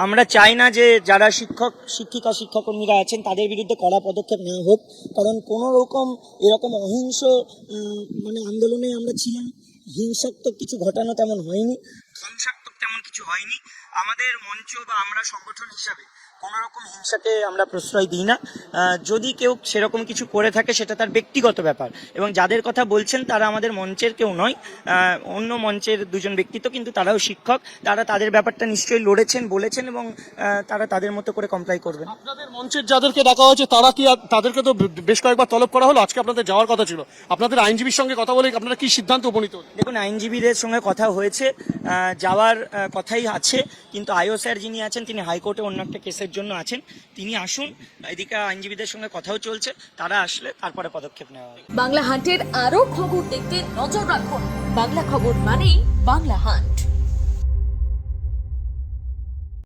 আমরা চাই না যে যারা শিক্ষকর্মীরা আছেন তাদের বিরুদ্ধে কড়া পদক্ষেপ নেওয়া হোক, কারণ কোনো রকম এরকম অহিংস আন্দোলনে আমরা ছিলাম, হিংসাত্মক কিছু ঘটানো তেমন হয়নি, ধ্বংসাত্মক তেমন কিছু হয়নি। আমাদের মঞ্চ বা আমরা সংগঠন হিসাবে কোনো রকম হিংসাকে আমরা প্রশ্রয় দিই না। যদি কেউ সেরকম কিছু করে থাকে সেটা তার ব্যক্তিগত ব্যাপার, এবং যাদের কথা বলছেন তারা আমাদের মঞ্চের কেউ নয়, অন্য মঞ্চের দুজন ব্যক্তিত্ব, কিন্তু তারাও শিক্ষক, তারা তাদের ব্যাপারটা নিশ্চয়ই লড়েছেন, বলেছেন, এবং তারা তাদের মতো করে কমপ্লাই করবেন। আপনাদের মঞ্চের যাদেরকে ডাকা হয়েছে তারা কি তাদেরকে তো বেশ কয়েকবার তলব করা হলো, আজকে আপনাদের যাওয়ার কথা ছিল, আপনাদের আইনজীবীর সঙ্গে কথা বলে আপনারা কি সিদ্ধান্ত উপনীত হলেন? দেখুন, আইনজীবীদের সঙ্গে কথা হয়েছে, যাওয়ার কথাই আছে, কিন্তু আইও স্যার যিনি আছেন তিনি হাইকোর্টে অন্য একটা কেসের জন্য আছেন, তিনি আসুন। এদিকে আইনজীবীদের সঙ্গে কথাও চলছে, তারা আসলে তারপরে পদক্ষেপ নেওয়া হবে। বাংলা হান্টের আরো খবর দেখতে নজর রাখুন। বাংলা খবর মানেই বাংলা হান্ট।